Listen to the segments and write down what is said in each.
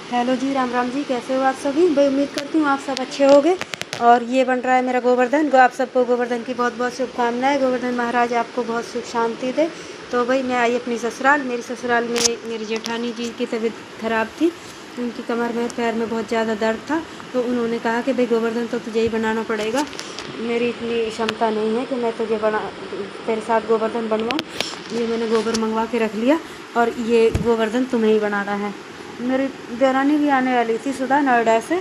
Hello जी, राम राम जी। कैसे हो आप सभी? भाई उम्मीद करती हूँ आप सब अच्छे होंगे। और ये बन रहा है मेरा गोवर्धन। आप सबको गोवर्धन की बहुत बहुत शुभकामनाएं। गोवर्धन महाराज आपको बहुत सुख शांति दे। तो भाई मैं आई अपनी ससुराल। मेरी ससुराल में मेरी जेठानी जी की तबीयत खराब थी। उनकी कमर में पैर में बहुत ज़्यादा दर्द था। तो उन्होंने कहा कि भाई गोवर्धन तो तुझे ही बनाना पड़ेगा। मेरी इतनी क्षमता नहीं है कि मैं तुझे तेरे साथ गोवर्धन बनवाऊँ। ये मैंने गोबर मंगवा के रख लिया और ये गोवर्धन तुम्हें ही बनाना है। मेरी देवरानी भी आने वाली थी सुधा नोएडा से,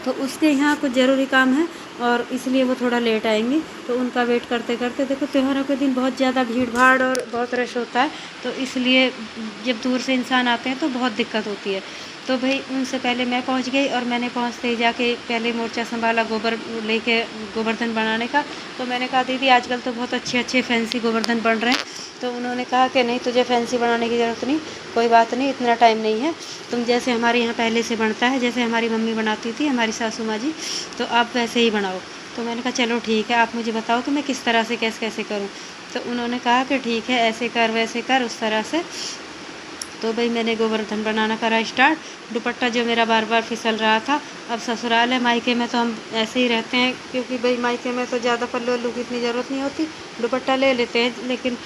तो उसके यहाँ कुछ ज़रूरी काम है और इसलिए वो थोड़ा लेट आएंगी। तो उनका वेट करते करते देखो त्योहारों के दिन बहुत ज़्यादा भीड़ भाड़ और बहुत रश होता है। तो इसलिए जब दूर से इंसान आते हैं तो बहुत दिक्कत होती है। तो भाई उनसे पहले मैं पहुंच गई और मैंने पहुंचते ही जाके पहले मोर्चा संभाला गोबर लेके गोवर्धन बनाने का। तो मैंने कहा दीदी आजकल तो बहुत अच्छे अच्छे फैंसी गोवर्धन बन रहे हैं। तो उन्होंने कहा कि नहीं, तुझे फैंसी बनाने की ज़रूरत नहीं, कोई बात नहीं, इतना टाइम नहीं है। तुम जैसे हमारे यहाँ पहले से बनता है, जैसे हमारी मम्मी बनाती थी, हमारी सासू माँ जी, तो आप वैसे ही बनाओ। तो मैंने कहा चलो ठीक है, आप मुझे बताओ कि मैं किस तरह से कैसे कैसे करूँ। तो उन्होंने कहा कि ठीक है, ऐसे कर वैसे कर, उस तरह से। तो भाई मैंने गोवर्धन बनाना करा स्टार्ट। दुपट्टा जो मेरा बार बार फिसल रहा था। अब ससुराल है, मायके में तो हम ऐसे ही रहते हैं, क्योंकि भाई मायके में तो ज़्यादा पल्लू वल्लू की इतनी ज़रूरत नहीं होती, दुपट्टा ले लेते हैं। लेकिन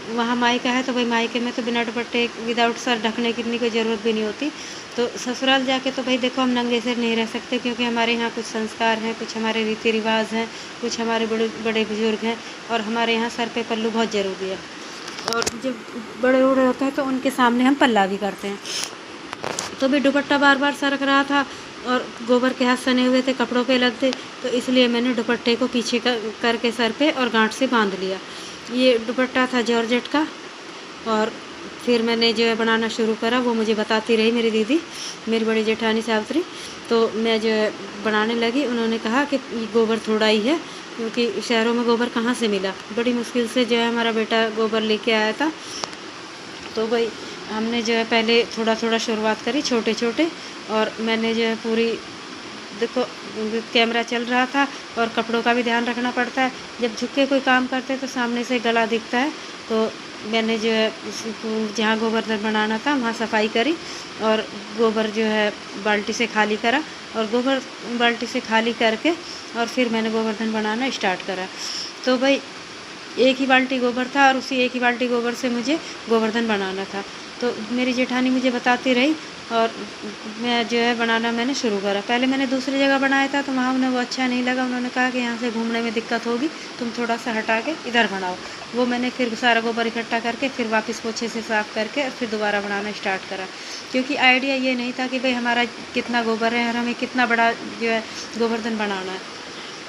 वहाँ मायका है तो भाई मायके में तो बिना दुपट्टे विदाउट सर ढकने की इतनी कोई ज़रूरत भी नहीं होती। तो ससुराल जाके तो भाई देखो हम नंगे सिर नहीं रह सकते, क्योंकि हमारे यहाँ कुछ संस्कार हैं, कुछ हमारे रीति रिवाज हैं, कुछ हमारे बड़े बड़े बुजुर्ग हैं, और हमारे यहाँ सर पे पल्लू बहुत ज़रूरी है। और जब बड़े बूढ़े होते हैं तो उनके सामने हम पल्ला भी करते हैं। तो भी दुपट्टा बार बार सरक रहा था और गोबर के हाथ सने हुए थे, कपड़ों पे लगते, तो इसलिए मैंने दुपट्टे को पीछे करके सर पे और गांठ से बांध लिया। ये दुपट्टा था जॉर्जेट का। और फिर मैंने जो है बनाना शुरू करा, वो मुझे बताती रही मेरी दीदी, मेरी बड़ी जेठानी सावित्री। तो मैं जो है बनाने लगी। उन्होंने कहा कि गोबर थोड़ा ही है, क्योंकि शहरों में गोबर कहाँ से मिला, बड़ी मुश्किल से जो है हमारा बेटा गोबर लेके आया था। तो भाई हमने जो है पहले थोड़ा थोड़ा शुरुआत करी, छोटे छोटे। और मैंने जो है पूरी, देखो कैमरा चल रहा था और कपड़ों का भी ध्यान रखना पड़ता है। जब झुक के कोई काम करते हैं तो सामने से गला दिखता है। तो मैंने जो है जहाँ गोवर्धन बनाना था वहाँ सफाई करी और गोबर जो है बाल्टी से खाली करा, और गोबर बाल्टी से खाली करके और फिर मैंने गोवर्धन बनाना स्टार्ट करा। तो भाई एक ही बाल्टी गोबर था और उसी एक ही बाल्टी गोबर से मुझे गोवर्धन बनाना था। तो मेरी जेठानी मुझे बताती रही और मैं जो है बनाना मैंने शुरू करा। पहले मैंने दूसरी जगह बनाया था तो वहाँ उन्हें वो अच्छा नहीं लगा। उन्होंने कहा कि यहाँ से घूमने में दिक्कत होगी, तुम थोड़ा सा हटा के इधर बनाओ। वो मैंने फिर सारा गोबर इकट्ठा करके फिर वापस पोछे से साफ़ करके और फिर दोबारा बनाना स्टार्ट करा। क्योंकि आइडिया ये नहीं था कि भाई हमारा कितना गोबर है और हमें कितना बड़ा जो है गोवर्धन बनाना है।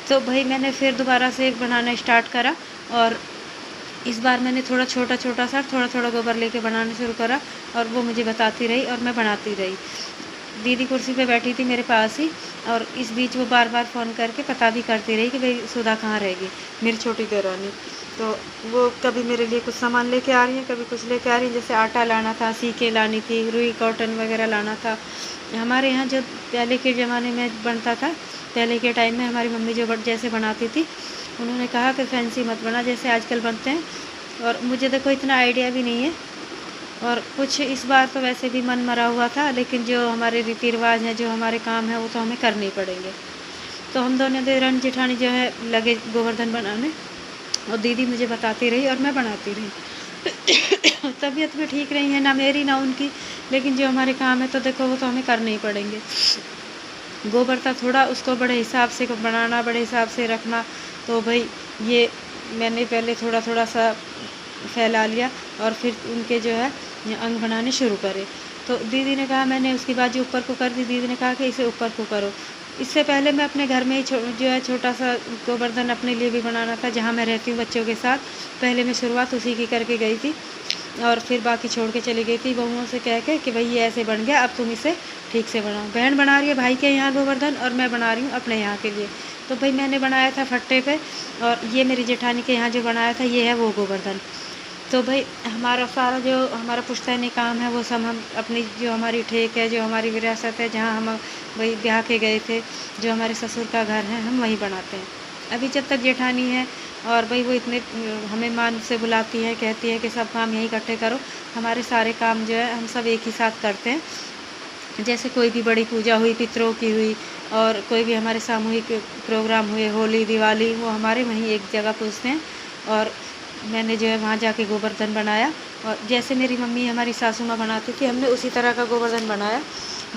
तो भाई मैंने फिर दोबारा से बनाना स्टार्ट करा और इस बार मैंने थोड़ा छोटा छोटा सा थोड़ा थोड़ा गोबर लेके बनाना शुरू करा। और वो मुझे बताती रही और मैं बनाती रही। दीदी कुर्सी पे बैठी थी मेरे पास ही, और इस बीच वो बार बार फ़ोन करके पता भी करती रही कि भाई सुधा कहाँ रहेगी, मेरी छोटी देवरानी। तो वो कभी मेरे लिए कुछ सामान लेके आ रही हैं, कभी कुछ लेके आ रही हैं। जैसे आटा लाना था, सीके लानी थी, रुई कॉटन वगैरह लाना था। हमारे यहाँ जो पहले के ज़माने में बनता था, पहले के टाइम में हमारी मम्मी जो जैसे बनाती थी, उन्होंने कहा कि फैंसी मत बना जैसे आजकल बनते हैं। और मुझे देखो इतना आइडिया भी नहीं है, और कुछ इस बार तो वैसे भी मन मरा हुआ था, लेकिन जो हमारे रीति रिवाज हैं, जो हमारे काम हैं, वो तो हमें करने ही पड़ेंगे। तो हम दोनों देवरानी जेठानी जो है लगे गोवर्धन बनाने, और दीदी मुझे बताती रही और मैं बनाती रही। तबीयत भी ठीक रही है, ना मेरी ना उनकी, लेकिन जो हमारे काम है तो देखो वो तो हमें करने ही पड़ेंगे। गोबर था थोड़ा, उसको बड़े हिसाब से बनाना, बड़े हिसाब से रखना। तो भाई ये मैंने पहले थोड़ा थोड़ा सा फैला लिया और फिर उनके जो है अंग बनाने शुरू करे। तो दीदी ने कहा, मैंने उसकी बाजू ऊपर को कर दी, दीदी ने कहा कि इसे ऊपर को करो। इससे पहले मैं अपने घर में ही जो है छोटा सा गोवर्धन अपने लिए भी बनाना था, जहाँ मैं रहती हूँ बच्चों के साथ। पहले मैं शुरुआत उसी की करके गई थी और फिर बाकी छोड़ के चली गई थी बहुओं से कह के कि भाई ये ऐसे बन गया, अब तुम इसे ठीक से बनाओ। बहन बना रही है भाई के यहाँ गोवर्धन और मैं बना रही हूँ अपने यहाँ के लिए। तो भाई मैंने बनाया था फट्टे पे, और ये मेरी जेठानी के यहाँ जो बनाया था ये है वो गोवर्धन। तो भाई हमारा सारा जो हमारा पुश्तैनी काम है वो सब हम अपनी जो हमारी ठेक है, जो हमारी विरासत है, जहाँ हम भाई ब्याह के गए थे, जो हमारे ससुर का घर है, हम वहीं बनाते हैं। अभी जब तक जेठानी है और भाई वो इतने हमें मान से बुलाती है, कहती है कि सब काम यहीं इकट्ठे करो। हमारे सारे काम जो है हम सब एक ही साथ करते हैं। जैसे कोई भी बड़ी पूजा हुई, पितरों की हुई, और कोई भी हमारे सामूहिक प्रोग्राम हुए, होली, दिवाली, वो हमारे वहीं एक जगह पूजते हैं। और मैंने जो है वहाँ जाके गोवर्धन बनाया, और जैसे मेरी मम्मी हमारी सासू माँ बनाती थी, हमने उसी तरह का गोवर्धन बनाया।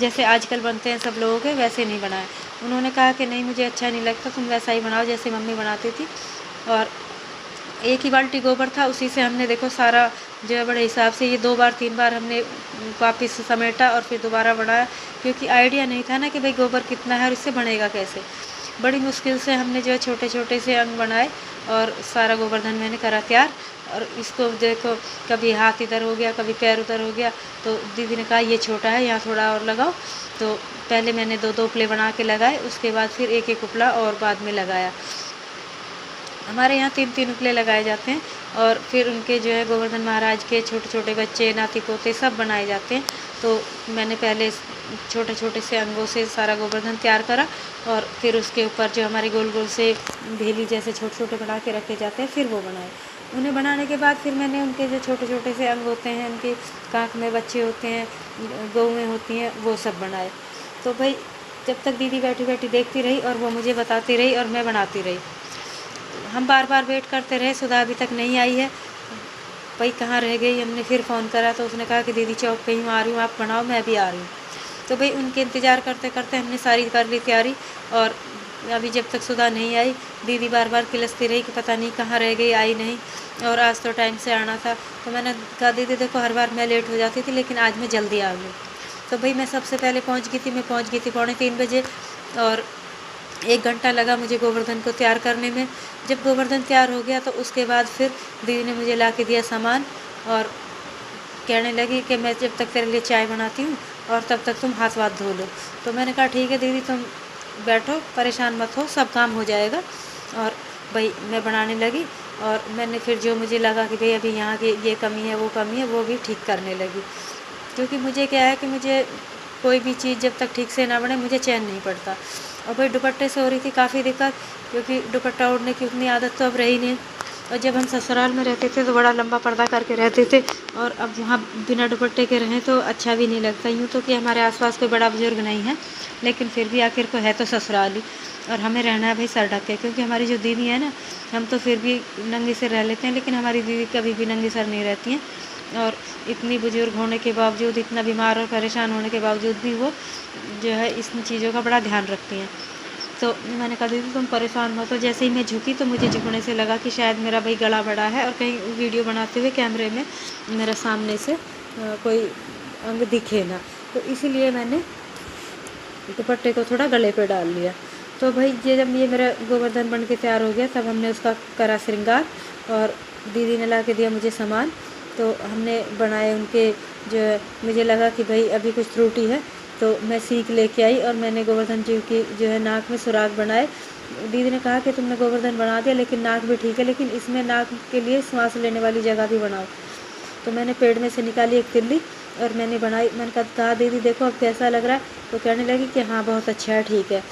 जैसे आजकल बनते हैं सब लोगों के, वैसे नहीं बनाया। उन्होंने कहा कि नहीं, मुझे अच्छा नहीं लगता, तुम वैसा ही बनाओ जैसे मम्मी बनाती थी। और एक ही बाल्टी गोबर था, उसी से हमने देखो सारा जो है बड़े हिसाब से ये 2 बार 3 बार हमने वापस समेटा और फिर दोबारा बनाया, क्योंकि आइडिया नहीं था ना कि भाई गोबर कितना है और इससे बनेगा कैसे। बड़ी मुश्किल से हमने जो है छोटे छोटे से अंग बनाए और सारा गोवर्धन मैंने करा तैयार। और इसको देखो, कभी हाथ इधर हो गया, कभी पैर उधर हो गया, तो दीदी ने कहा ये छोटा है, यहाँ थोड़ा और लगाओ। तो पहले मैंने 2 उपले बना के लगाए, उसके बाद फिर एक उपला और बाद में लगाया। हमारे यहाँ 3 उपले लगाए जाते हैं, और फिर उनके जो है गोवर्धन महाराज के छोटे छोटे बच्चे, नाती पोते सब बनाए जाते हैं। तो मैंने पहले छोटे छोटे से अंगों से सारा गोवर्धन तैयार करा, और फिर उसके ऊपर जो हमारे गोल गोल से भेली जैसे छोटे छोटे बना के रखे जाते हैं, फिर वो बनाए। उन्हें बनाने के बाद फिर मैंने उनके जो छोटे छोटे से अंग होते हैं, उनके कांख में बच्चे होते हैं, गौएँ होती हैं, वो सब बनाए। तो भाई जब तक दीदी बैठी बैठी देखती रही और वो मुझे बताती रही और मैं बनाती रही। हम बार बार वेट करते रहे, सुधा अभी तक नहीं आई है, भाई कहाँ रह गई। हमने फिर फ़ोन करा तो उसने कहा कि दीदी चौक पे ही, मैं आ रही हूँ, आप बनाओ, मैं भी आ रही हूँ। तो भाई उनके इंतज़ार करते करते हमने सारी कर ली तैयारी। और अभी जब तक सुधा नहीं आई, दीदी बार बार किलसती रही कि पता नहीं कहाँ रह गई, आई नहीं, और आज तो टाइम से आना था। तो मैंने कहा दीदी देखो, हर बार मैं लेट हो जाती थी, लेकिन आज मैं जल्दी आ गई। तो भाई मैं सबसे पहले पहुँच गई थी, मैं पहुँच गई थी 2:45 बजे, और 1 घंटा लगा मुझे गोवर्धन को तैयार करने में। जब गोवर्धन तैयार हो गया तो उसके बाद फिर दीदी ने मुझे ला के दिया सामान, और कहने लगी कि मैं जब तक तेरे लिए चाय बनाती हूँ और तब तक तुम हाथ वाथ धो लो। तो मैंने कहा ठीक है दीदी, तुम बैठो, परेशान मत हो, सब काम हो जाएगा। और भाई मैं बनाने लगी, और मैंने फिर जो मुझे लगा कि भाई अभी यहाँ की ये कमी है, वो भी ठीक करने लगी। क्योंकि मुझे क्या है कि मुझे कोई भी चीज़ जब तक ठीक से ना बने, मुझे चैन नहीं पड़ता। और भाई दुपट्टे से हो रही थी काफ़ी दिक्कत, क्योंकि दुपट्टा ओढ़ने की उतनी आदत तो अब रही नहीं। और जब हम ससुराल में रहते थे तो बड़ा लंबा पर्दा करके रहते थे, और अब वहाँ बिना दुपट्टे के रहें तो अच्छा भी नहीं लगता। यूँ तो कि हमारे आसपास कोई बड़ा बुजुर्ग नहीं है, लेकिन फिर भी आखिर को है तो ससुराल ही, और हमें रहना है भाई सर ढक के। क्योंकि हमारी जो दीदी है ना, हम तो फिर भी नंगे सिर रह लेते हैं, लेकिन हमारी दीदी कभी भी नंगे सर नहीं रहती हैं। और इतनी बुजुर्ग होने के बावजूद, इतना बीमार और परेशान होने के बावजूद भी वो जो है इन चीज़ों का बड़ा ध्यान रखती हैं। तो मैंने कहा दीदी तुम परेशान मत हो। जैसे ही मैं झुकी तो मुझे झुकने से लगा कि शायद मेरा भाई गला बड़ा है, और कहीं वीडियो बनाते हुए कैमरे में मेरा सामने से कोई अंग दिखे ना, तो इसीलिए मैंने दुपट्टे को थोड़ा गले पे डाल लिया। तो भाई जब ये मेरा गोवर्धन बन के तैयार हो गया, तब हमने उसका करा श्रृंगार, और दीदी ने ला के दिया मुझे सामान। तो हमने बनाए उनके, जो मुझे लगा कि भाई अभी कुछ त्रुटि है, तो मैं सीख लेके आई और मैंने गोवर्धन जी की जो है नाक में सुराग बनाए। दीदी ने कहा कि तुमने गोवर्धन बना दिया, लेकिन नाक भी ठीक है, लेकिन इसमें नाक के लिए सांस लेने वाली जगह भी बनाओ। तो मैंने पेड़ में से निकाली एक तिल्ली और मैंने बनाई। मैंने कहा दीदी देखो अब कैसा लग रहा है। तो कहने लगी कि हाँ बहुत अच्छा है, ठीक है।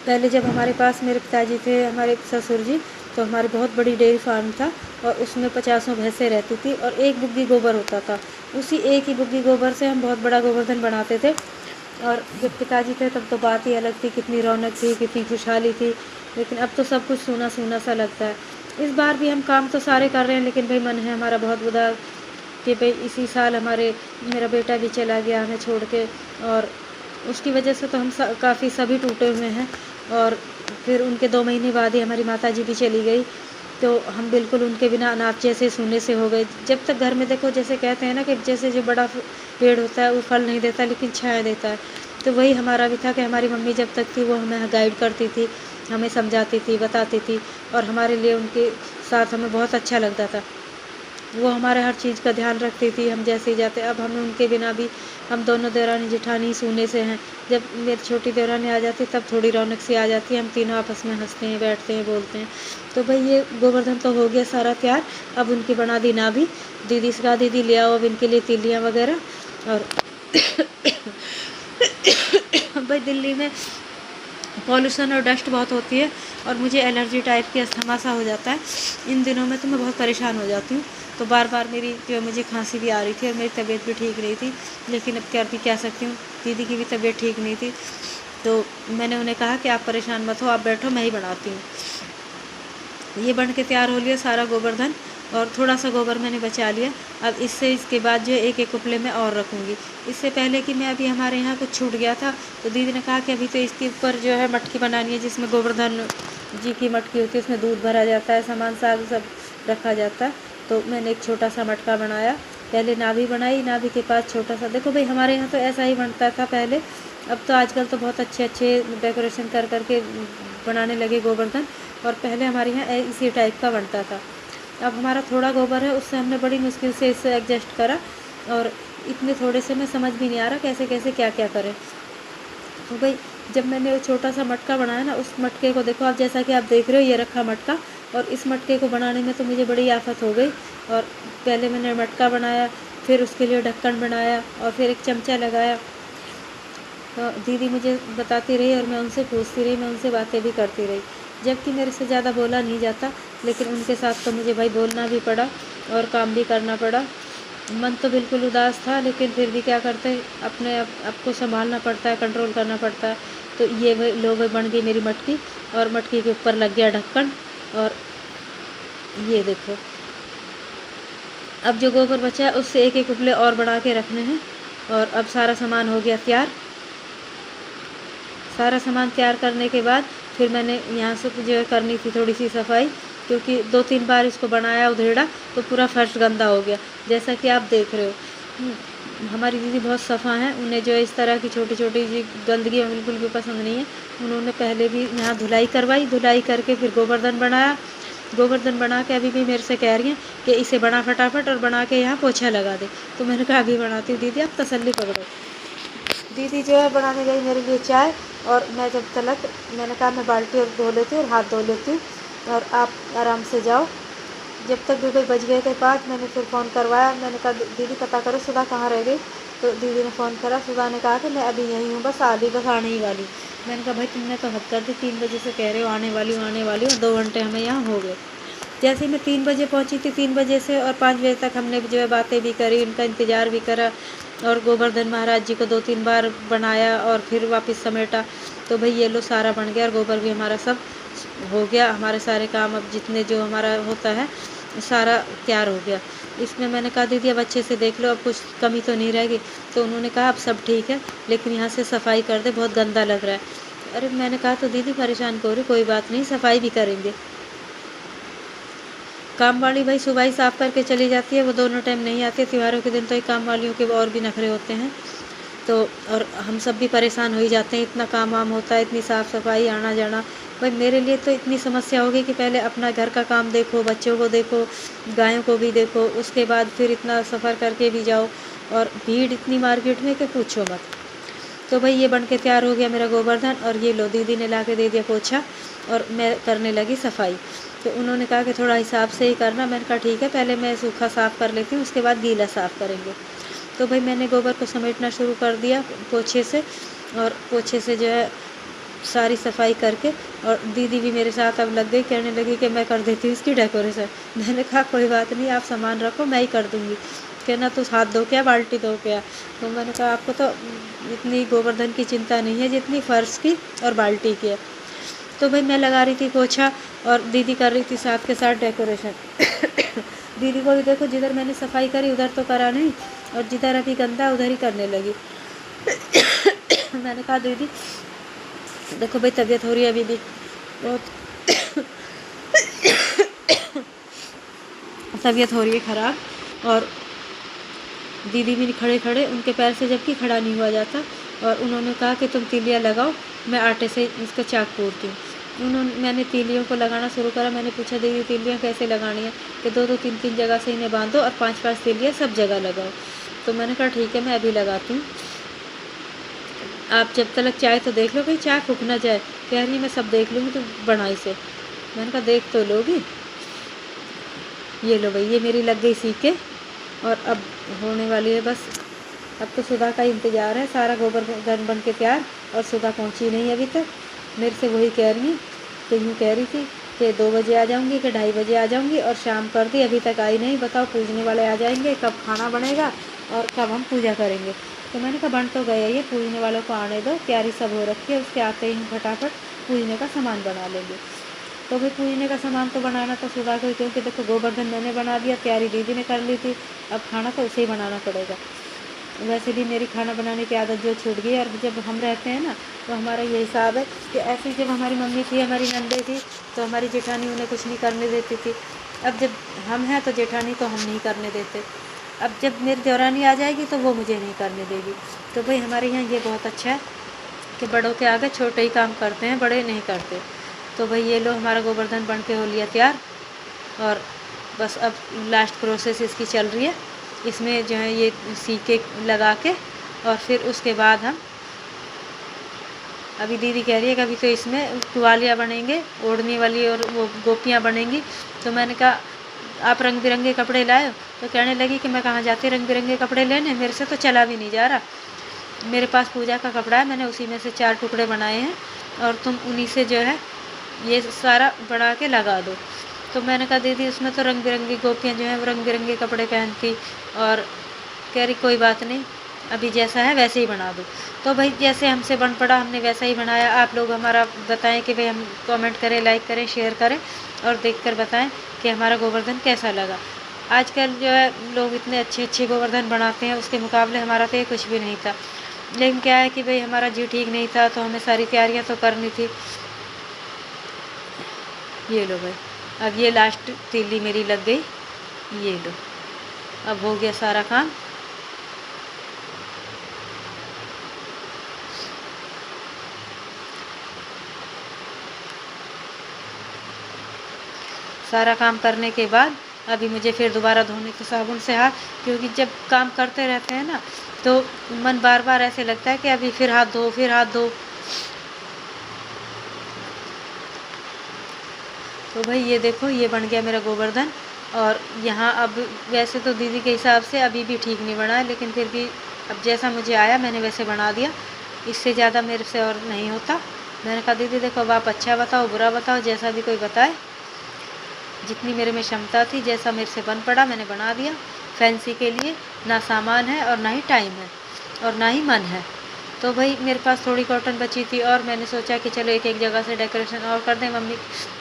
पहले जब हमारे पास मेरे पिताजी थे, हमारे ससुर जी, तो हमारे बहुत बड़ी डेयरी फार्म था, और उसमें 50 भैंसें रहती थी, और एक बुग्गी गोबर होता था। उसी एक ही बुग्गी गोबर से हम बहुत बड़ा गोवर्धन बनाते थे। और जब पिताजी थे तब तो बात ही अलग थी, कितनी रौनक थी, कितनी खुशहाली थी। लेकिन अब तो सब कुछ सूना सूना सा लगता है। इस बार भी हम काम तो सारे कर रहे हैं, लेकिन भाई मन है हमारा बहुत उदास कि भाई इसी साल मेरा बेटा भी चला गया हमें छोड़ के, और उसकी वजह से तो हम काफ़ी सभी टूटे हुए हैं। और फिर उनके 2 महीने बाद ही हमारी माताजी भी चली गई, तो हम बिल्कुल उनके बिना अनाथ जैसे सूने से हो गए। जब तक घर में देखो, जैसे कहते हैं ना कि जैसे जो बड़ा पेड़ होता है वो फल नहीं देता लेकिन छाया देता है, तो वही हमारा भी था कि हमारी मम्मी जब तक थी वो हमें गाइड करती थी, हमें समझाती थी, बताती थी, और हमारे लिए उनके साथ हमें बहुत अच्छा लगता था। वो हमारे हर चीज़ का ध्यान रखती थी, हम जैसे ही जाते। अब हमें उनके बिना भी, हम दोनों देवरानी जेठानी सूने से हैं। जब मेरी छोटी देवरानी आ जाती तब थोड़ी रौनक सी आ जाती है, हम तीनों आपस में हंसते हैं, बैठते हैं, बोलते हैं। तो भाई ये गोवर्धन तो हो गया सारा तैयार। अब उनकी बना दी ना भी, दीदी से कहा दीदी ले आओ अब इनके लिए तिल्लियाँ वगैरह। और भाई दिल्ली में पॉल्यूशन और डस्ट बहुत होती है, और मुझे एलर्जी टाइप की अस्थमा सा हो जाता है। इन दिनों में तो मैं बहुत परेशान हो जाती हूँ। तो बार बार मेरी जो मुझे खांसी भी आ रही थी और मेरी तबीयत भी ठीक नहीं थी, लेकिन अब क्या भी कह सकती हूँ, दीदी की भी तबीयत ठीक नहीं थी। तो मैंने उन्हें कहा कि आप परेशान मत हो, आप बैठो, मैं ही बनाती हूँ। ये बन के तैयार हो लिया सारा गोवर्धन, और थोड़ा सा गोबर मैंने बचा लिया। अब इसके बाद जो एक एक उपले में और रखूँगी। इससे पहले कि मैं अभी हमारे यहाँ कुछ छूट गया था, तो दीदी ने कहा कि अभी तो इसके ऊपर जो है मटकी बनानी है, जिसमें गोवर्धन जी की मटकी होती है, उसमें दूध भरा जाता है, सामान साग सब रखा जाता है। तो मैंने एक छोटा सा मटका बनाया, पहले नाभि बनाई, नाभि के पास छोटा सा, देखो भाई हमारे यहाँ तो ऐसा ही बनता था पहले। अब तो आजकल तो बहुत अच्छे अच्छे डेकोरेशन कर करके बनाने लगे गोवर्धन, और पहले हमारे यहाँ इसी टाइप का बनता था। अब हमारा थोड़ा गोबर है, उससे हमने बड़ी मुश्किल से इसे एडजस्ट करा, और इतने थोड़े से में समझ भी नहीं आ रहा कैसे कैसे क्या क्या करें। तो भाई जब मैंने वो छोटा सा मटका बनाया ना, उस मटके को देखो आप, जैसा कि आप देख रहे हो, ये रखा मटका, और इस मटके को बनाने में तो मुझे बड़ी आफत हो गई। और पहले मैंने मटका बनाया, फिर उसके लिए ढक्कन बनाया, और फिर एक चमचा लगाया। तो दीदी मुझे बताती रही और मैं उनसे पूछती रही, मैं उनसे बातें भी करती रही, जबकि मेरे से ज़्यादा बोला नहीं जाता, लेकिन उनके साथ तो मुझे भाई बोलना भी पड़ा और काम भी करना पड़ा। मन तो बिल्कुल उदास था, लेकिन फिर भी क्या करते, अपने आप को संभालना पड़ता है, कंट्रोल करना पड़ता है। तो ये लो भाई बन गई मेरी मटकी, और मटकी के ऊपर लग गया ढक्कन। और ये देखो, अब जो गोबर बचा है उससे एक एक उपले और बढ़ा के रखने हैं। और अब सारा सामान हो गया तैयार। सारा सामान तैयार करने के बाद फिर मैंने यहाँ से जो है करनी थी थोड़ी सी सफाई, क्योंकि 2-3 बार इसको बनाया उधेड़ा तो पूरा फर्श गंदा हो गया, जैसा कि आप देख रहे हो। हमारी दीदी बहुत सफ़ा हैं, उन्हें जो है इस तरह की छोटी छोटी जी गंदगी बिल्कुल भी पसंद नहीं है। उन्होंने पहले भी यहाँ धुलाई करवाई, धुलाई करके फिर गोवर्धन बनाया। गोवर्धन बना के अभी भी मेरे से कह रही हैं कि इसे बना फटाफट और बना के यहाँ पोछा लगा दे। तो मैंने कहा अभी बनाती हूँ दीदी, आप तसल्ली पकड़ो। दीदी जो है बनाने गई मेरे लिए चाय, और मैं जब तलक मैंने कहा मैं बाल्टी और धो लेती हूँ और हाथ धो लेती हूँ, और आप आराम से जाओ। जब तक 2 बज गए थे 5, मैंने फिर फ़ोन करवाया। मैंने कहा दीदी पता करो सुधा कहाँ रह गई। तो दीदी ने फ़ोन करा, सुधा ने कहा कि मैं अभी यहीं हूँ, बस आने ही वाली। मैंने कहा भाई तुमने तो हद कर दी, 3 बजे से कह रहे हो आने वाली और 2 घंटे हमें यहाँ हो गए। जैसे ही मैं 3 बजे पहुँची थी, 3 बजे से और 5 बजे तक हमने जो है बातें भी करी, उनका इंतज़ार भी करा, और गोवर्धन महाराज जी को 2-3 बार बनाया और फिर वापस समेटा। तो भाई ये लो सारा बन गया, और गोबर भी हमारा सब हो गया। हमारे सारे काम अब जितने जो हमारा होता है सारा तैयार हो गया। इसमें मैंने कहा दीदी अब अच्छे से देख लो, अब कुछ कमी तो नहीं रहेगी। तो उन्होंने कहा अब सब ठीक है, लेकिन यहाँ से सफाई कर दे, बहुत गंदा लग रहा है। अरे मैंने कहा तो दीदी परेशान क्यों हो रही, कोई बात नहीं, सफाई भी करेंगे। काम वाली भाई सुबह ही साफ़ करके चली जाती है, वो दोनों टाइम नहीं आती। त्योहारों के दिन तो एक काम वालियों के और भी नखरे होते हैं। तो और हम सब भी परेशान हो ही जाते हैं, इतना काम वाम होता है, इतनी साफ़ सफाई, आना जाना। भाई मेरे लिए तो इतनी समस्या हो गई कि पहले अपना घर का काम देखो, बच्चों को देखो, गायों को भी देखो, उसके बाद फिर इतना सफ़र करके भी जाओ, और भीड़ इतनी मार्केट में कि पूछो मत। तो भाई ये बन के तैयार हो गया मेरा गोवर्धन, और ये लो दीदी ने ला के दे दिया पोछा, और मैं करने लगी सफाई। तो उन्होंने कहा कि थोड़ा हिसाब से ही करना। मैंने कहा ठीक है, पहले मैं सूखा साफ़ कर लेती हूँ, उसके बाद गीला साफ़ करेंगे। तो भाई मैंने गोबर को समेटना शुरू कर दिया पोछे से, और पोछे से जो है सारी सफाई करके, और दीदी भी मेरे साथ अब लग गई, कहने लगी कि मैं कर देती हूँ इसकी डेकोरेशन। मैंने कहा कोई बात नहीं, आप सामान रखो, मैं ही कर दूँगी। कहना तो हाथ धो क्या, बाल्टी धो क्या। तो मैंने कहा आपको तो इतनी गोवर्धन की चिंता नहीं है जितनी फ़र्श की और बाल्टी की है। तो भाई मैं लगा रही थी पोछा, और दीदी कर रही थी साथ के साथ डेकोरेशन। दीदी को भी देखो, जिधर मैंने सफाई करी उधर तो करा नहीं, और जिधर अभी गंदा उधर ही करने लगी। मैंने कहा दीदी देखो भाई तबीयत हो रही है अभी भी बहुत, तबीयत हो रही है ख़राब। और दीदी भी खड़े खड़े, उनके पैर से जबकि खड़ा नहीं हुआ जाता, और उन्होंने कहा कि तुम तीलियाँ लगाओ, मैं आटे से इसका चाक पूरती हूँ। मैंने तीलियों को लगाना शुरू करा। मैंने पूछा दीदी तीलियाँ कैसे लगानी है, कि 2-2 3-3 जगह से इन्हें बांधो और 5-5 तीलियाँ सब जगह लगाओ। तो मैंने कहा ठीक है, मैं अभी लगाती हूँ, आप जब तक चाय तो देख लो, कहीं चाय फूक ना जाए। कह रही मैं सब देख लूँगी तो बढ़ाई से। मैंने कहा देख तो लोगी। ये लो भाई, ये मेरी लग गई सीके, और अब होने वाली है बस। अब तो सुधा का इंतज़ार है, सारा गोवर्धन बन के तैयार, और सुधा पहुंची नहीं अभी तक। मेरे से वही कह रही है कि यूँ कह रही थी कि 2 बजे आ जाऊँगी कि 2:30 बजे आ जाऊँगी, और शाम कर दी, अभी तक आई नहीं। बताओ पूजने वाले आ जाएंगे, कब खाना बनेगा और कब हम पूजा करेंगे। तो मैंने कहा बन तो गया ये, पूजने वालों को आने दो, तैयारी सब हो रखी है, उसके आते ही हम फटाफट पूजने का सामान बना लेंगे। तो भाई पूजने का सामान तो बनाना था सुबह को, क्योंकि देखो गोवर्धन मैंने बना दिया, तैयारी दीदी ने कर ली थी, अब खाना तो उसे ही बनाना पड़ेगा। वैसे भी मेरी खाना बनाने की आदत जो छूट गई, और जब हम रहते हैं ना तो हमारा ये हिसाब है कि ऐसे जब हमारी मम्मी थी, हमारी नंदे थी, तो हमारी जेठानी उन्हें कुछ नहीं करने देती थी। अब जब हम हैं तो जेठानी को हम नहीं करने देते, अब जब मेरी देवरानी आ जाएगी तो वो मुझे नहीं करने देगी। तो भाई हमारे यहाँ ये बहुत अच्छा है कि बड़ों के आगे छोटे ही काम करते हैं, बड़े नहीं करते। तो भाई ये लो हमारा गोवर्धन बन के हो लिया तैयार, और बस अब लास्ट प्रोसेस इसकी चल रही है। इसमें जो है ये सीके लगा के, और फिर उसके बाद हम, अभी दीदी कह रही है कि अभी तो इसमें टुवालियाँ बनेंगे, ओढ़ने वाली, और वो गोपियाँ बनेंगी। तो मैंने कहा आप रंग बिरंगे कपड़े लाए हो? तो कहने लगी कि मैं कहाँ जाती रंग बिरंगे कपड़े लेने, मेरे से तो चला भी नहीं जा रहा। मेरे पास पूजा का कपड़ा है, मैंने उसी में से 4 टुकड़े बनाए हैं, और तुम उन्हीं से जो है ये सारा बना के लगा दो। तो मैंने कहा दीदी उसमें तो रंग बिरंगी गोपियाँ जो हैं रंग बिरंगे कपड़े पहनती, और कह रही कोई बात नहीं, अभी जैसा है वैसे ही बना दो। तो भाई जैसे हमसे बन पड़ा हमने वैसा ही बनाया। आप लोग हमारा बताएं कि भाई हम कमेंट करें, लाइक करें, शेयर करें, और देखकर बताएं कि हमारा गोवर्धन कैसा लगा। आजकल जो है लोग इतने अच्छे अच्छे गोवर्धन बनाते हैं, उसके मुकाबले हमारा तो ये कुछ भी नहीं था। लेकिन क्या है कि भाई हमारा जी ठीक नहीं था, तो हमें सारी तैयारियाँ तो करनी थी। ये लो भाई, अब ये लास्ट तीली मेरी लग गई, ये लो अब हो गया सारा काम। सारा काम करने के बाद अभी मुझे फिर दोबारा धोने के साबुन से हाथ, क्योंकि जब काम करते रहते हैं ना तो मन बार बार ऐसे लगता है कि अभी फिर हाथ धो, फिर हाथ धो। तो भाई ये देखो ये बन गया मेरा गोवर्धन। और यहाँ अब वैसे तो दीदी के हिसाब से अभी भी ठीक नहीं बना है, लेकिन फिर भी अब जैसा मुझे आया मैंने वैसे बना दिया, इससे ज़्यादा मेरे से और नहीं होता। मैंने कहा दीदी देखो अब आप अच्छा बताओ बुरा बताओ, जैसा भी कोई बताए, जितनी मेरे में क्षमता थी, जैसा मेरे से बन पड़ा मैंने बना दिया। फैंसी के लिए ना सामान है और ना ही टाइम है और ना ही मन है। तो भाई मेरे पास थोड़ी कॉटन बची थी, और मैंने सोचा कि चलो एक एक जगह से डेकोरेशन और कर दें। मम्मी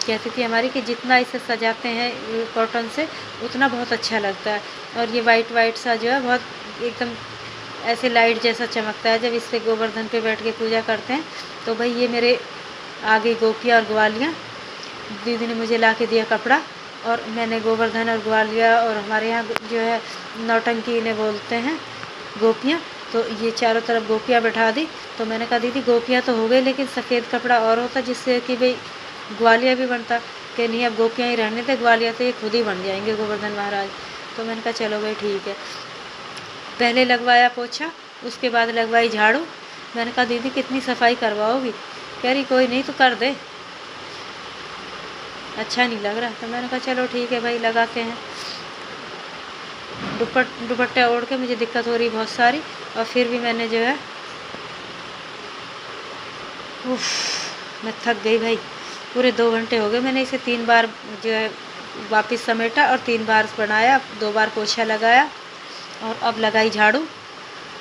कहती थी हमारी कि जितना इसे सजाते हैं कॉटन से उतना बहुत अच्छा लगता है, और ये वाइट वाइट सा जो है बहुत एकदम ऐसे लाइट जैसा चमकता है जब इससे गोवर्धन पे बैठ के पूजा करते हैं। तो भाई ये मेरे आ गई गोपियाँ और ग्वालियाँ। दीदी ने मुझे ला के दिया कपड़ा, और मैंने गोवर्धन और ग्वालिया, और हमारे यहाँ जो है नौटंकी इन्हें बोलते हैं गोपियाँ, तो ये चारों तरफ गोपियाँ बैठा दी। तो मैंने कहा दीदी गोपियाँ तो हो गई, लेकिन सफ़ेद कपड़ा और होता जिससे कि भाई ग्वालिया भी बनता। कि नहीं अब गोपियाँ ही रहने थे, ग्वालिया तो ये खुद ही बन जाएंगे गोवर्धन महाराज। तो मैंने कहा चलो भाई ठीक है। पहले लगवाया पोछा, उसके बाद लगवाई झाड़ू। मैंने कहा दीदी कितनी सफाई करवाओगी? कह रही कोई नहीं तो कर दे, अच्छा नहीं लग रहा। तो मैंने कहा चलो ठीक है भाई लगाते हैं। दुपट्टे ओढ़ के मुझे दिक्कत हो रही बहुत सारी, और फिर भी मैंने जो है मैं थक गई भाई। पूरे 2 घंटे हो गए, मैंने इसे 3 बार जो है वापस समेटा और 3 बार बनाया, 2 बार पोछा लगाया, और अब लगाई झाड़ू।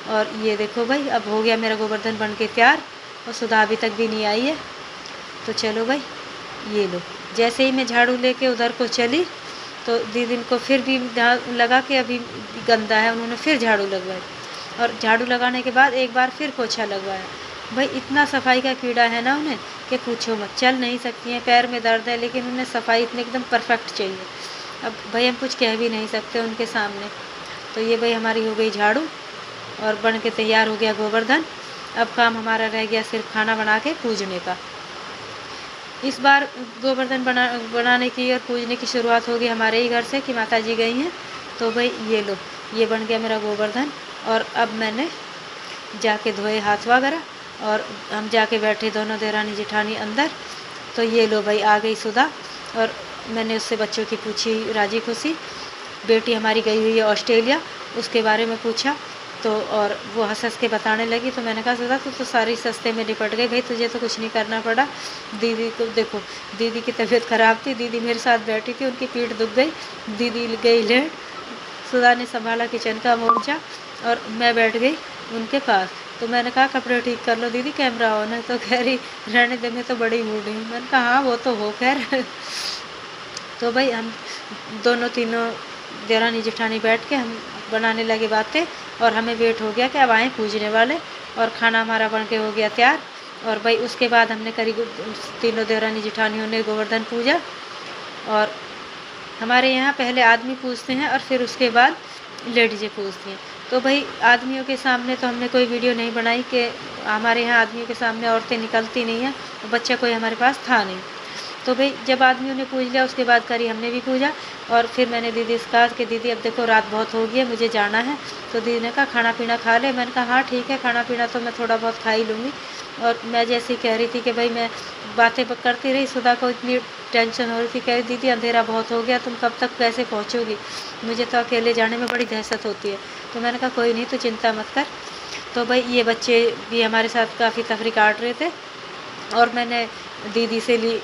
और ये देखो भाई अब हो गया मेरा गोवर्धन बन के तैयार, और सुधा अभी तक भी नहीं आई है। तो चलो भाई ये लो, जैसे ही मैं झाड़ू लेके उधर को चली तो दीदी को फिर भी लगा कि अभी गंदा है, उन्होंने फिर झाड़ू लगवाई, और झाड़ू लगाने के बाद एक बार फिर पोछा लगवाया। भाई इतना सफाई का कीड़ा है ना उन्हें कि पूछो मत। चल नहीं सकती हैं, पैर में दर्द है, लेकिन उन्हें सफाई इतनी एकदम परफेक्ट चाहिए। अब भाई हम कुछ कह भी नहीं सकते उनके सामने। तो ये भाई हमारी हो गई झाड़ू, और बन के तैयार हो गया गोवर्धन। अब काम हमारा रह गया सिर्फ खाना बना के पूजने का। इस बार गोवर्धन बनाने की और पूजने की शुरुआत होगी हमारे ही घर से, कि माता जी गई हैं। तो भाई ये लो ये बन गया मेरा गोवर्धन, और अब मैंने जाके धोए हाथ वगैरह, और हम जाके बैठे दोनों देरानी जेठानी अंदर। तो ये लो भाई आ गई सुधा, और मैंने उससे बच्चों की पूछी राजी खुशी। बेटी हमारी गई हुई है ऑस्ट्रेलिया, उसके बारे में पूछा। तो और वो हंस हंस के बताने लगी। तो मैंने कहा सुधा तू तो सारी सस्ते में निपट गई भाई, तुझे तो कुछ नहीं करना पड़ा। दीदी को देखो, दीदी की तबीयत ख़राब थी, दीदी मेरे साथ बैठी थी, उनकी पीठ दुख गई, दीदी गई लेट, सुधा ने संभाला किचन का मोर्चा और मैं बैठ गई उनके पास। तो मैंने कहा कपड़े ठीक कर लो दीदी, कैमरा ऑन है। तो कह रही रहने दे, मैं तो बड़ी मूडी हूँ। मैंने कहा हाँ वो तो हो खैर। तो भाई हम दोनों तीनों देवरानी जेठानी बैठ के हम बनाने लगे बातें, और हमें वेट हो गया कि अब आए पूजने वाले, और खाना हमारा बन के हो गया तैयार। और भाई उसके बाद हमने करी तीनों देवरानी जेठानियों ने गोवर्धन पूजा। और हमारे यहाँ पहले आदमी पूजते हैं और फिर उसके बाद लेडीज़ें पूजती हैं। तो भाई आदमियों के सामने तो हमने कोई वीडियो नहीं बनाई कि हमारे यहाँ आदमियों के सामने औरतें निकलती नहीं हैं, और बच्चा कोई हमारे पास था नहीं। तो भाई जब आदमियों ने पूज लिया उसके बाद करी हमने भी पूजा। और फिर मैंने दीदी से कहा कि दीदी अब देखो रात बहुत हो गई है, मुझे जाना है। तो दीदी ने कहा खाना पीना खा ले। मैंने कहा हाँ ठीक है, खाना पीना तो मैं थोड़ा बहुत खा ही लूँगी। और मैं जैसे ही कह रही थी कि भाई मैं बातें करती रही, सुधा को इतनी टेंशन हो रही थी, कह रही दीदी अंधेरा बहुत हो गया, तुम कब तक कैसे पहुँचोगी, मुझे तो अकेले जाने में बड़ी दहशत होती है। तो मैंने कहा कोई नहीं, तो चिंता मत कर। तो भाई ये बच्चे भी हमारे साथ काफ़ी तफरी काट रहे थे, और मैंने दीदी से ली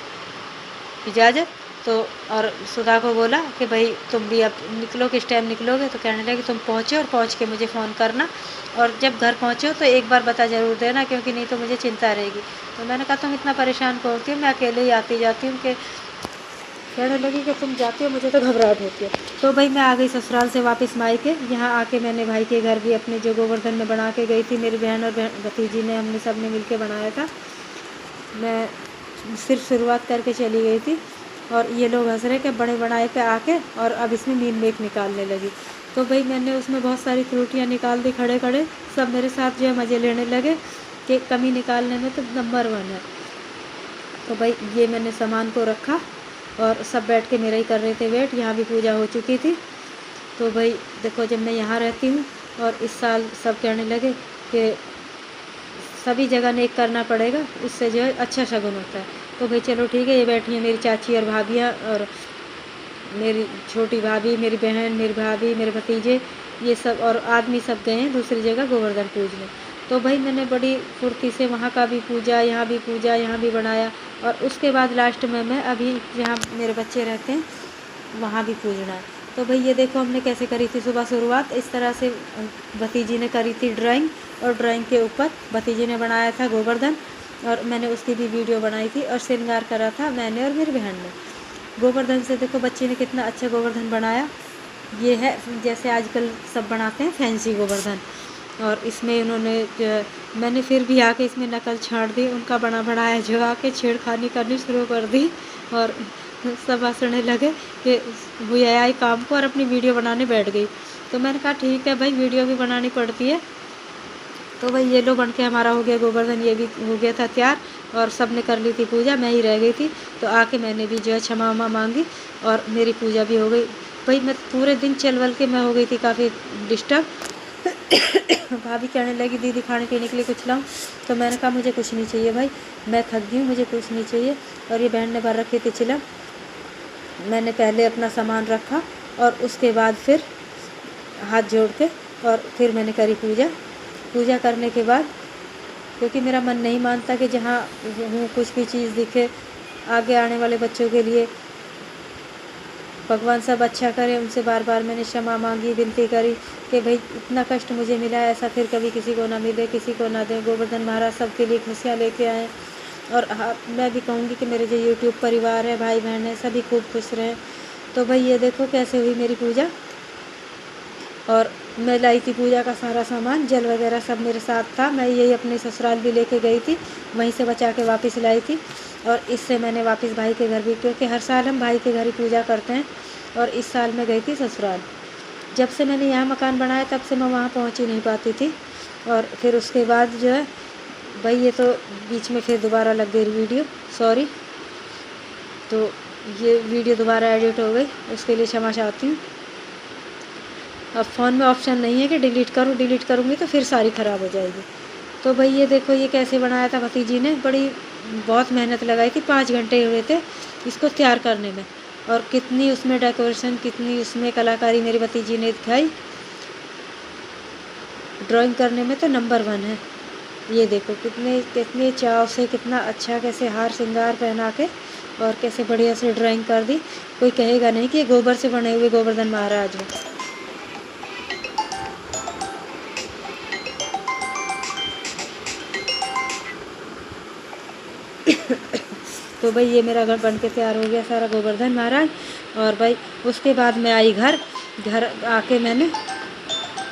इजाज़त। तो और सुधा को बोला कि भाई तुम भी अब निकलो, किस टाइम निकलोगे। तो कहने लगी तुम पहुँचो और पहुँच के मुझे फ़ोन करना, और जब घर पहुँचो तो एक बार बता ज़रूर देना, क्योंकि नहीं तो मुझे चिंता रहेगी। तो मैंने कहा तुम इतना परेशान क्यों होती हो, मैं अकेले ही आती जाती हूँ। कि कहने लगी कि तुम जाती हो, मुझे तो घबराहट होती है। तो भाई मैं आ गई ससुराल से वापस मायके। यहाँ आके मैंने भाई के घर भी अपने जो गोवर्धन में बना के गई थी, मेरी बहन और भतीजी ने, हमने सब ने मिल के बनाया था। मैं सिर्फ शुरुआत करके चली गई थी, और ये लोग हंस रहे कि बड़े बनाए पे आके और अब इसमें मीन मेक निकालने लगी। तो भाई मैंने उसमें बहुत सारी त्रुटियाँ निकाल दी खड़े खड़े। सब मेरे साथ जो है मज़े लेने लगे कि कमी निकालने में तो नंबर 1 है। तो भाई ये मैंने सामान को रखा, और सब बैठ के मेरा ही कर रहे थे वेट। यहाँ भी पूजा हो चुकी थी। तो भाई देखो जब मैं यहाँ रहती हूँ, और इस साल सब कहने लगे कि सभी जगह नेक करना पड़ेगा, उससे जो है अच्छा शगुन होता है। तो भाई चलो ठीक है। ये बैठी हैं मेरी चाची और भाभियाँ, और मेरी छोटी भाभी, मेरी बहन, मेरी भाभी, मेरे भतीजे, ये सब और आदमी सब गए हैं दूसरी जगह गोवर्धन पूजने। तो भाई मैंने बड़ी फुर्ती से वहाँ का भी पूजा, यहाँ भी पूजा, यहाँ भी बनाया। और उसके बाद लास्ट में मैं अभी जहाँ मेरे बच्चे रहते हैं वहाँ भी पूजना है। तो भाई ये देखो हमने कैसे करी थी सुबह शुरुआत। इस तरह से भतीजी ने करी थी ड्राइंग, और ड्राइंग के ऊपर भतीजी ने बनाया था गोवर्धन, और मैंने उसकी भी वीडियो बनाई थी। और श्रृंगार करा था मैंने और मेरी बहन ने गोवर्धन से। देखो बच्चे ने कितना अच्छा गोवर्धन बनाया। ये है जैसे आजकल सब बनाते हैं फैंसी गोवर्धन, और इसमें उन्होंने मैंने फिर भी आके इसमें नकल छाड़ दी। उनका बना बनाया जो आके छेड़खानी करनी शुरू कर दी, और सब हंसने लगे कि भैया आई काम को और अपनी वीडियो बनाने बैठ गई। तो मैंने कहा ठीक है भाई, वीडियो भी बनानी पड़ती है। तो भाई ये लो बन के हमारा हो गया गोवर्धन, ये भी हो गया था तैयार, और सब ने कर ली थी पूजा, मैं ही रह गई थी। तो आके मैंने भी जो है क्षमा वमा मांगी, और मेरी पूजा भी हो गई। भाई मैं पूरे दिन चल बल के मैं हो गई थी काफ़ी डिस्टर्ब। भाभी कहने लगी दीदी खाने पीने के लिए कुछ लाऊं। तो मैंने कहा मुझे कुछ नहीं चाहिए भाई, मैं थक गई हूँ, मुझे कुछ नहीं चाहिए। और ये बहन ने भर रखी थी चिलम। मैंने पहले अपना सामान रखा, और उसके बाद फिर हाथ जोड़ के और फिर मैंने करी पूजा। पूजा करने के बाद क्योंकि मेरा मन नहीं मानता कि जहाँ हूँ कुछ भी चीज़ दिखे, आगे आने वाले बच्चों के लिए भगवान सब अच्छा करे। उनसे बार बार मैंने क्षमा मांगी, विनती करी कि भाई इतना कष्ट मुझे मिला है, ऐसा फिर कभी किसी को ना मिले, किसी को ना दें। गोवर्धन महाराज सबके लिए खुशियाँ लेके आएँ। और मैं भी कहूँगी कि मेरे जो यूट्यूब परिवार है, भाई बहन है, सभी खूब खुश रहें। तो भाई ये देखो कैसे हुई मेरी पूजा। और मैं लाई थी पूजा का सारा सामान, जल वगैरह सब मेरे साथ था। मैं यही अपने ससुराल भी लेके गई थी, वहीं से बचा के वापस लाई थी। और इससे मैंने वापस भाई के घर भी, क्योंकि हर साल हम भाई के घर ही पूजा करते हैं। और इस साल मैं गई थी ससुराल। जब से मैंने यहाँ मकान बनाया तब से मैं वहाँ पहुँच ही नहीं पाती थी। और फिर उसके बाद जो है भाई ये तो बीच में फिर दोबारा लग गई वीडियो, सॉरी। तो ये वीडियो दोबारा एडिट हो गई, उसके लिए क्षमा चाहती हूँ। अब फ़ोन में ऑप्शन नहीं है कि डिलीट करूँ, डिलीट करूँगी तो फिर सारी ख़राब हो जाएगी। तो भाई ये देखो ये कैसे बनाया था भतीजी ने, बहुत मेहनत लगाई थी, 5 घंटे हुए थे इसको तैयार करने में। और कितनी उसमें डेकोरेशन, कितनी उसमें कलाकारी मेरी भतीजी ने दिखाई। ड्राइंग करने में तो नंबर 1 है। ये देखो कितने कितने चाव से, कितना अच्छा कैसे हार श्रृंगार पहना के और कैसे बढ़िया से ड्राइंग कर दी। कोई कहेगा नहीं कि ये गोबर से बने हुए गोवर्धन महाराज हैं। तो भाई ये मेरा घर बन के तैयार हो गया सारा गोवर्धन महाराज। और भाई उसके बाद मैं आई घर आके मैंने